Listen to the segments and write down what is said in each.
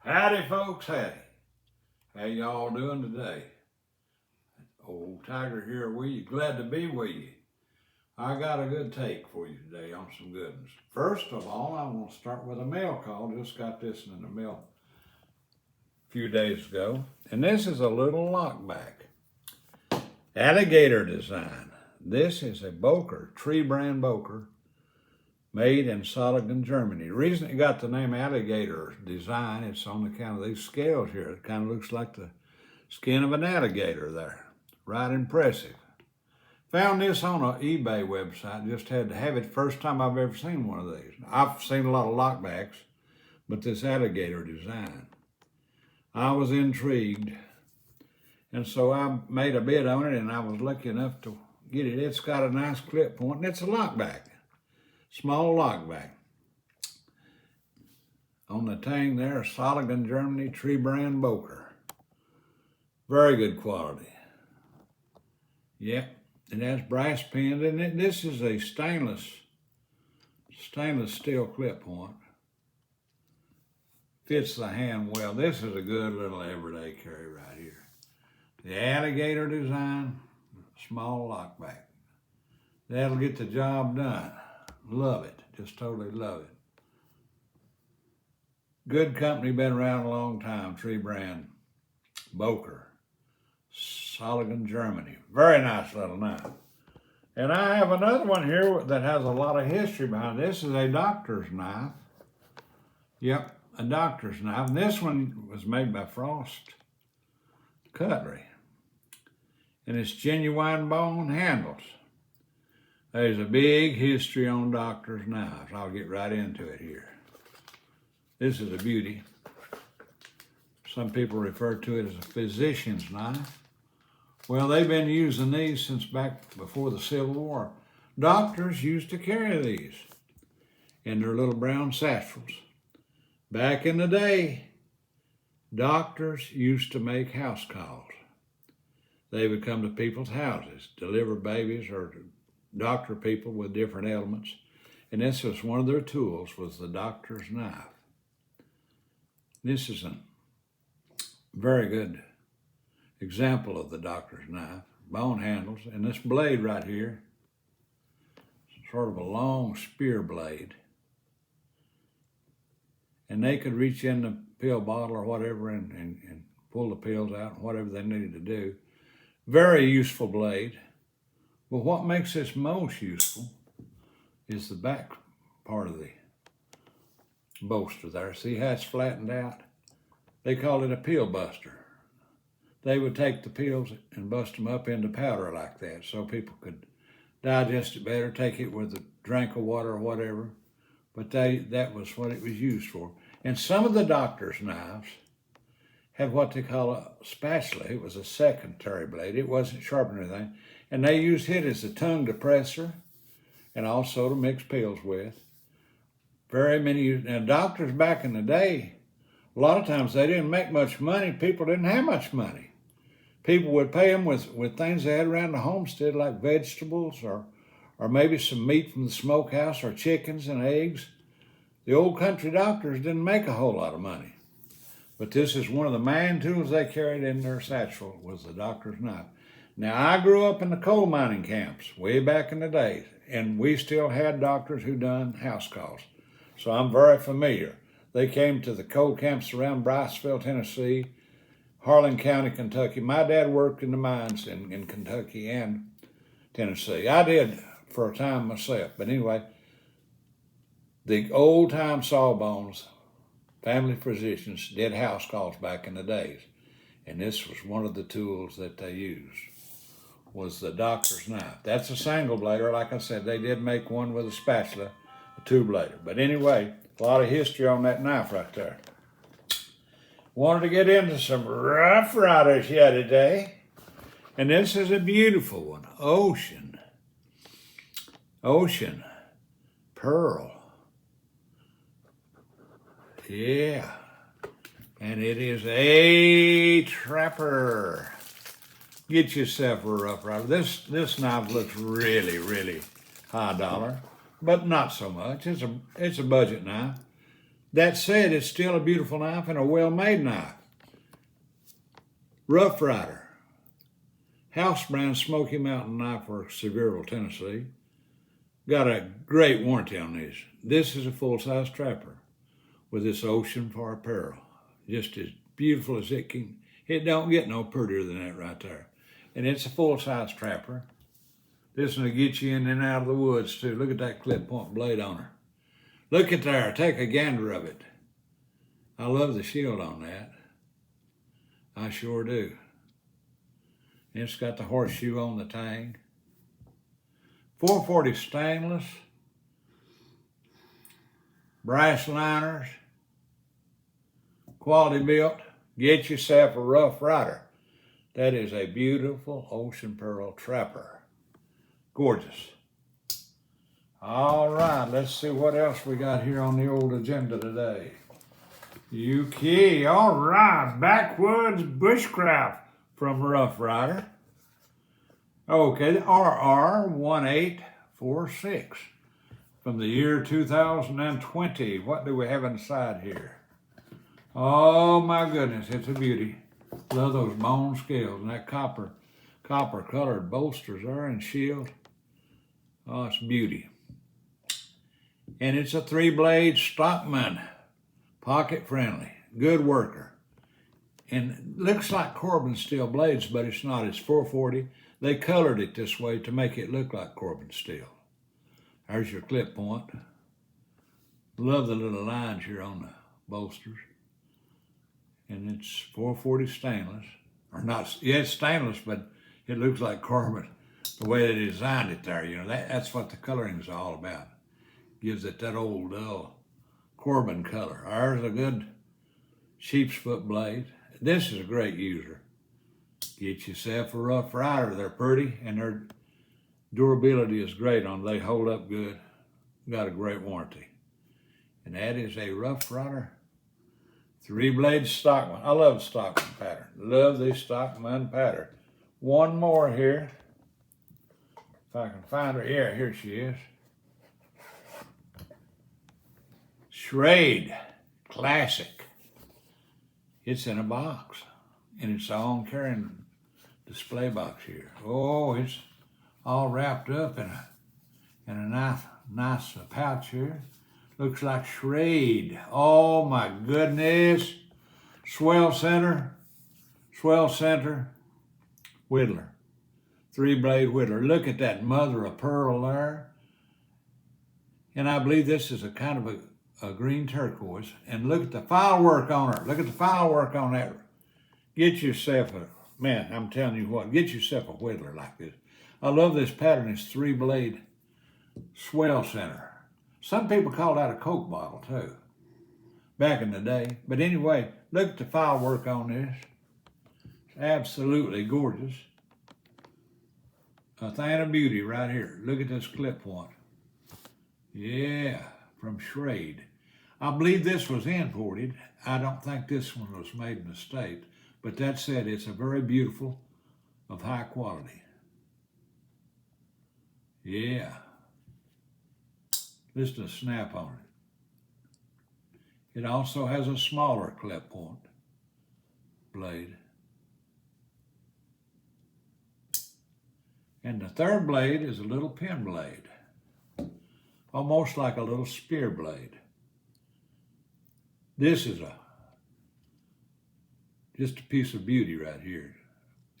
Howdy folks, howdy. How y'all doing today? Old Tiger here with you, glad to be with you. I got a good take for you today on some good ones. First of all, I want to start with a mail call. Just got this in the mail a few days ago. And this is a little lockback. Alligator design. This is a Boker, tree brand Boker, made in Solingen, Germany. The reason it got the name alligator design, it's on account of these scales here. It kind of looks like the skin of an alligator there. Right impressive. Found this on an eBay website. Just had to have it. First time I've ever seen one of these. I've seen a lot of lockbacks, but this alligator design. I was intrigued, and so I made a bid on it, and I was lucky enough to get it. It's got a nice clip point, and it's a lockback. Small lockback. On the tang there, Solingen, Germany, tree brand Boker. Very good quality. Yep, it has brass pins in it. This is a stainless steel clip point. Fits the hand well. This is a good little everyday carry right here. The alligator design, small lockback. That'll get the job done. Love it, just totally love it. Good company, been around a long time, tree brand, Boker, Solingen, Germany. Very nice little knife. And I have another one here that has a lot of history behind it. This is a doctor's knife. Yep, a doctor's knife. And this one was made by Frost Cutlery. And it's genuine bone handles. There's a big history on doctor's knives. I'll get right into it here. This is a beauty. Some people refer to it as a physician's knife. Well, they've been using these since back before the Civil War. Doctors used to carry these in their little brown satchels. Back in the day, doctors used to make house calls. They would come to people's houses, deliver babies or doctor people with different ailments, and this was one of their tools, was the doctor's knife. This is a very good example of the doctor's knife. Bone handles, and this blade right here, sort of a long spear blade, and they could reach in the pill bottle or whatever and pull the pills out, whatever they needed to do. Very useful blade. But what makes this most useful is the back part of the bolster there. See how it's flattened out? They call it a pill buster. They would take the pills and bust them up into powder like that so people could digest it better, take it with a drink of water or whatever. But that was what it was used for. And some of the doctor's knives had what they call a spatula. It was a secondary blade. It wasn't sharp or anything. And they used it as a tongue depressor and also to mix pills with. Very many, now doctors back in the day, a lot of times they didn't make much money. People didn't have much money. People would pay them with things they had around the homestead like vegetables or maybe some meat from the smokehouse or chickens and eggs. The old country doctors didn't make a whole lot of money. But this is one of the main tools they carried in their satchel was the doctor's knife. Now, I grew up in the coal mining camps way back in the day, and we still had doctors who done house calls. So I'm very familiar. They came to the coal camps around Briceville, Tennessee, Harlan County, Kentucky. My dad worked in the mines in Kentucky and Tennessee. I did for a time myself, but anyway, the old-time sawbones, family physicians, did house calls back in the days, and this was one of the tools that they used, was the doctor's knife. That's a single blader. Like I said, they did make one with a spatula, a two-blader. But anyway, a lot of history on that knife right there. Wanted to get into some Rough Riders here today, and this is a beautiful one, Ocean Pearl. Yeah, and it is a trapper. Get yourself a Rough Rider. This knife looks really, really high dollar, but not so much. It's a budget knife. That said, it's still a beautiful knife and a well-made knife. Rough Ryder. House brand Smoky Mountain Knife Works, Sevierville, Tennessee. Got a great warranty on these. This is a full-size trapper with this ocean for apparel. Just as beautiful as it can. It don't get no prettier than that right there. And it's a full-size trapper. This one will get you in and out of the woods too. Look at that clip point blade on her. Look at there, take a gander of it. I love the shield on that. I sure do. It's got the horseshoe on the tang. 440 stainless. Brass liners. Quality built. Get yourself a Rough Ryder. That is a beautiful ocean pearl trapper. Gorgeous. All right, let's see what else we got here on the old agenda today. UK, all right, backwoods bushcraft from Rough Ryder. Okay, the RR1846 from the year 2020. What do we have inside here? Oh my goodness, it's a beauty. Love those bone scales and that copper colored bolsters there and shield. Oh, it's beauty. And it's a 3-blade Stockman, pocket friendly, good worker. And it looks like Corbin steel blades, but it's not. It's 440. They colored it this way to make it look like Corbin steel. There's your clip point. Love the little lines here on the bolsters. And it's 440 stainless. Or not, yeah, it's stainless, but it looks like Corbin. The way they designed it there, you know, that's what the coloring is all about. Gives it that old Corbin color. Ours a good sheep's foot blade. This is a great user. Get yourself a Rough Ryder. They're pretty and their durability is great on them. They hold up good. Got a great warranty. And that is a Rough Ryder 3-blade Stockman. I love the Stockman pattern. Love the Stockman pattern. One more here. If I can find her. Yeah, here she is. Schrade Classic. It's in a box, and it's all carrying display box here. Oh, it's all wrapped up in a nice pouch here. Looks like Schrade. Oh my goodness. Swell center, whittler. 3-blade whittler. Look at that mother of pearl there. And I believe this is a kind of a green turquoise. And look at the file work on her. Look at the file work on that. Get yourself man, I'm telling you what, get yourself a whittler like this. I love this pattern. It's 3-blade swell center. Some people call that a Coke bottle too, back in the day. But anyway, look at the file work on this. It's absolutely gorgeous. A thing of beauty right here. Look at this clip point. Yeah, from Schrade. I believe this was imported. I don't think this one was made in the States. But that said, it's a very beautiful, of high quality. Yeah. Just a snap on it. It also has a smaller clip point blade. And the 3rd blade is a little pin blade, almost like a little spear blade. This is just a piece of beauty right here.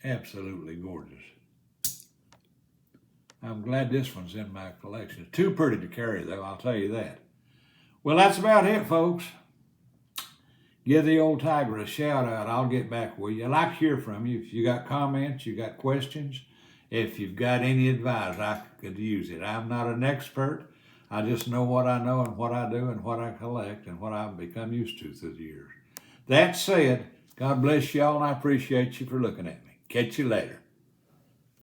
Absolutely gorgeous. I'm glad this one's in my collection. It's too pretty to carry though, I'll tell you that. Well, that's about it, folks. Give the old tiger a shout out. I'll get back with you. I'd like to hear from you. If you got comments, you got questions, if you've got any advice, I could use it. I'm not an expert. I just know what I know and what I do and what I collect and what I've become used to through the years. That said, God bless y'all and I appreciate you for looking at me. Catch you later.